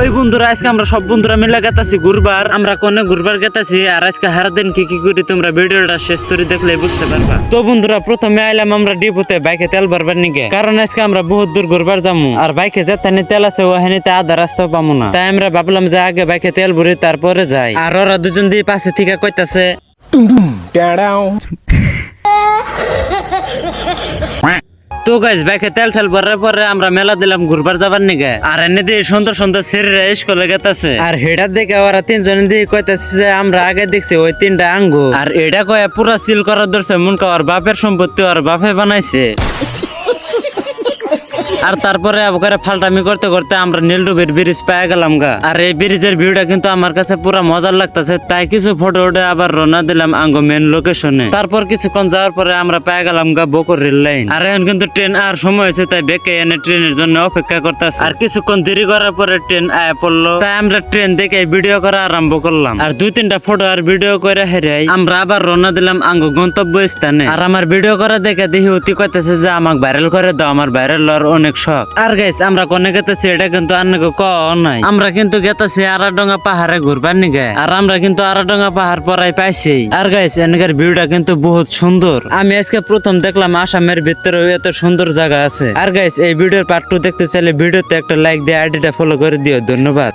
ওই বন্ধুরা আজকে আমরা সব বন্ধুরা মিলে গেতাছি ঘুরবার, আমরা কোনে ঘুরবার গেতাছি। আর আজকে সারাদিন কি কি করি তোমরা ভিডিওটা শেষ করে দেখলে বুঝতে পারবা। তো বন্ধুরা প্রথমে আইলাম আমরা ডিপোতে বাইকে তেল ভরবার নিগে, কারণ আজকে আমরা বহুত দূর ঘুরবার যাবো। আর বাইকে যেখানে তেল আছে ওখানেতে আধা রাস্তা পাবো না, তাই আমরা ভাবলাম যে আগে বাইকে তেল ভরি তারপরে যাই। আর ওরা দুজন দিয়ে পাশে থেকে কইতাছে তো গাইস বাইকে তেল ঠেল ভরার পরে আমরা মেলা দিলাম ঘুরবার যাবার নিগে। আর এনে দিয়ে সুন্দর সুন্দর শরীরে স্কুলে গেতাছে। আর হেটার দেখে ওরা তিনজন দিয়ে কইতাছে যে আমরা আগে দেখছি ওই তিনটা আঙ্গু। আর এটা কয়ে পুরা সিল করার ধরছে মন ওর বাপের সম্পত্তি ওর বাপে বানাইছে। আর তারপরে ওখানে ফালটামি করতে করতে আমরা নীলডুবির ব্রিজ পেয়ে গেলাম গা। আর এই ব্রিজের ভিউটা কিন্তু আমার কাছে পুরা মজার লাগতেছে, তাই কিছু ফটো উঠে আবার রওনা দিলাম আঙ্গো মেন লোকেশনে। তারপর কিছুক্ষণ যাওয়ার পরে আমরা পেয়ে গেলাম গা বকর রেল লাইন। আর এখন কিন্তু ট্রেন আর সময় হয়েছে, তাই বেকে এনে ট্রেনের জন্য অপেক্ষা করতেছে। আর কিছুক্ষণ দেরি করার পরে ট্রেন আয়া পড়লো, তাই আমরা ট্রেন দেখে ভিডিও করা আরম্ভ করলাম। আর দুই তিনটা ফটো আর ভিডিও করে হেরাই আমরা আবার রওনা দিলাম আঙ্গো গন্তব্য স্থানে। আর আমার ভিডিও করা দেখে দেখি অতি কইতেছে যে আমাকে ভাইরাল করে দাও, আমার ভাইরাল হওয়ার অনেক শখ। আর গাইস আমরা কোনে গেতেছি এটা কিন্তু আন্নাকে নাই, আমরা কিন্তু গেতেছি আরাডাঙ্গা পাহাড়ে ঘুরবার নিগে। আর আমরা কিন্তু আরাডাঙ্গা পাহাড় পরাই পাইছি। আর গাইস এনকার ভিউটা কিন্তু বহুত সুন্দর। আমি আজকে প্রথম দেখলাম আসামের ভিতরে এত সুন্দর জায়গা আছে। আর গাইস এই ভিডিওর পার্ট 2 দেখতে চাইলে ভিডিওতে একটা লাইক দিয়ে আইডিটা ফলো করে দিও। ধন্যবাদ।